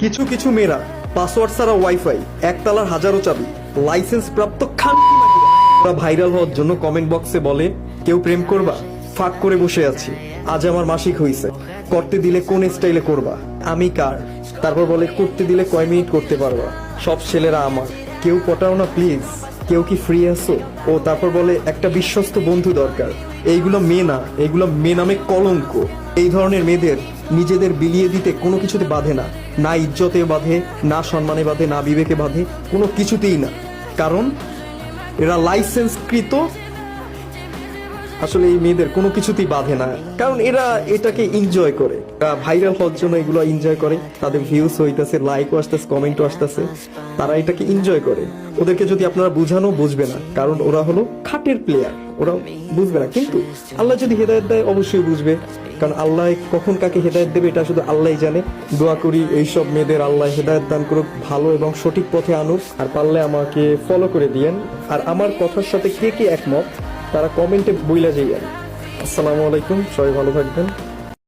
কিছু কিছু মেয়েরা পাসওয়ার্ড ছাড়া ওয়াইফাই, একতলার হাজারো চাবি, লাইসেন্স প্রাপ্ত ওরা ভাইরাল হওয়ার জন্য কমেন্ট বক্সে বলে কেউ প্রেম করবা, ফাঁক করে বসে আছি, আজ আমার মাসিক হইছে, করতে দিলে কোন স্টাইলে করবা, আমি কার, তারপর বলে করতে দিলে কয় মিনিট করতে পারবা, সব ছেলেরা আমার, কেউ পটাও না প্লিজ, কেউ কি ফ্রি আছো, ও তারপর বলে একটা বিশ্বস্ত বন্ধু দরকার। এইগুলো মেয়ে না, এগুলো মেয়ে নামে কলঙ্ক। এই ধরনের মেয়েদের নিজেদের বিলিয়ে দিতে কোনো কিছুতে বাধে না, না ইজ্জতে বাধে, না সম্মানে বাধে, না বিবেকে বাধে, কোনো কিছুতেই না। কারণ এরা লাইসেন্সকৃত। আসলে এই মেয়েদের কোনো কিছুতেই বাধে না, কারণ এরা এটাকে এনজয় করে, ভাইরাল হওয়ার জন্য এগুলো এনজয় করে, তাদের ভিউজ হইতেছে, লাইকও আসতেছে, কমেন্টও আসতেছে, তারা এটাকে এনজয় করে। ওদেরকে যদি আপনারা বুঝানো, বুঝবে না, কারণ ওরা হলো খাটের প্লেয়ার, ওরা বুঝবে না। কিন্তু আল্লাহ যদি হেদায়েত দেয় অবশ্যই বুঝবে, কারণ আল্লাহ কখন কাকে হেদায়েত দেবে এটা শুধু আল্লাহই জানে। দোয়া করি এইসব মেয়েদের আল্লাহ হেদায়েত দান করুক, ভালো এবং সঠিক পথে আনুক। আর পারলে আমাকে ফলো করে দিয়েন। আর আমার কথার সাথে কে কে একমত তারা কমেন্টে বইলা যাইয়েন। আসসালামু আলাইকুম, সবাই ভালো থাকবেন।